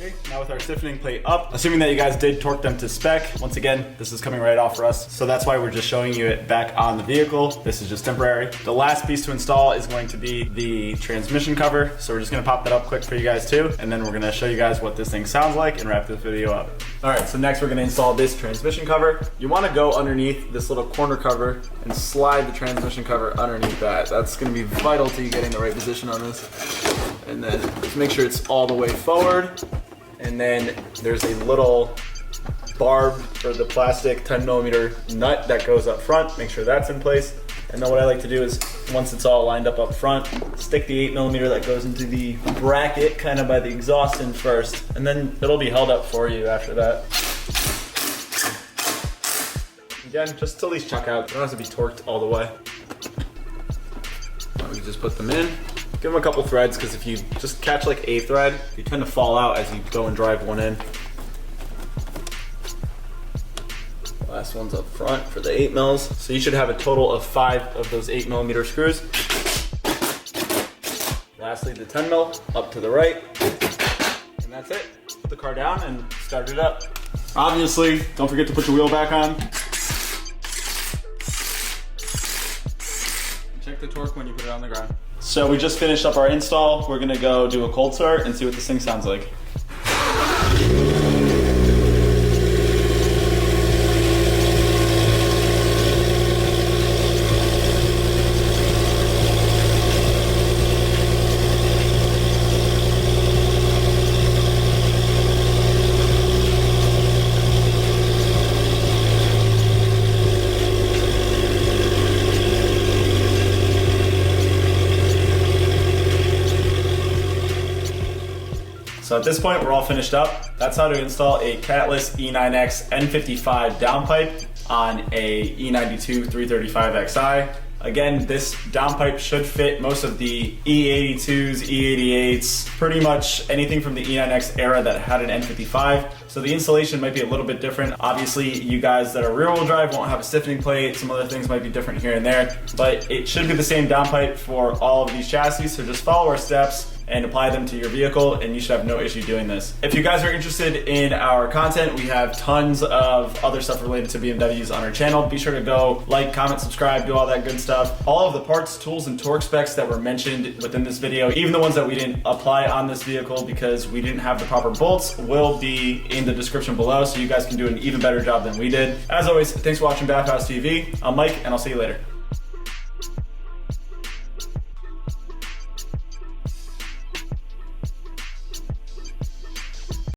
Okay, now with our stiffening plate up, assuming that you guys did torque them to spec, once again, this is coming right off for us. So that's why we're just showing you it back on the vehicle. This is just temporary. The last piece to install is going to be the transmission cover. So we're just gonna pop that up quick for you guys too. And then we're gonna show you guys what this thing sounds like and wrap this video up. All right, so next we're gonna install this transmission cover. You wanna go underneath this little corner cover and slide the transmission cover underneath that. That's gonna be vital to you getting the right position on this. And then just make sure it's all the way forward. And then there's a little barb for the plastic 10mm nut that goes up front. Make sure that's in place. And then what I like to do is, once it's all lined up front, stick the 8mm that goes into the bracket kind of by the exhaust in first. And then it'll be held up for you after that. Again, just to at least check out. They don't have to be torqued all the way. Now we just put them in. Give them a couple threads, because if you just catch like a thread, you tend to fall out as you go and drive one in. Last one's up front for the 8mm. So you should have a total of 5 of those 8mm screws. Lastly, the 10mm up to the right. And that's it. Put the car down and start it up. Obviously, don't forget to put your wheel back on. And check the torque when you put it on the ground. So we just finished up our install. We're gonna go do a cold start and see what this thing sounds like. So at this point, we're all finished up. That's how to install a catless E9X N55 downpipe on a E92 335xi. Again, this downpipe should fit most of the E82s, E88s, pretty much anything from the E9X era that had an N55. So the installation might be a little bit different. Obviously, you guys that are rear-wheel drive won't have a stiffening plate. Some other things might be different here and there, but it should be the same downpipe for all of these chassis. So just follow our steps and apply them to your vehicle, and you should have no issue doing this. If you guys are interested in our content, we have tons of other stuff related to BMWs on our channel. Be sure to go like, comment, subscribe, do all that good stuff. All of the parts, tools, and torque specs that were mentioned within this video, even the ones that we didn't apply on this vehicle because we didn't have the proper bolts, will be in the description below, so you guys can do an even better job than we did. As always, thanks for watching Bavhaustv. I'm Mike, and I'll see you later.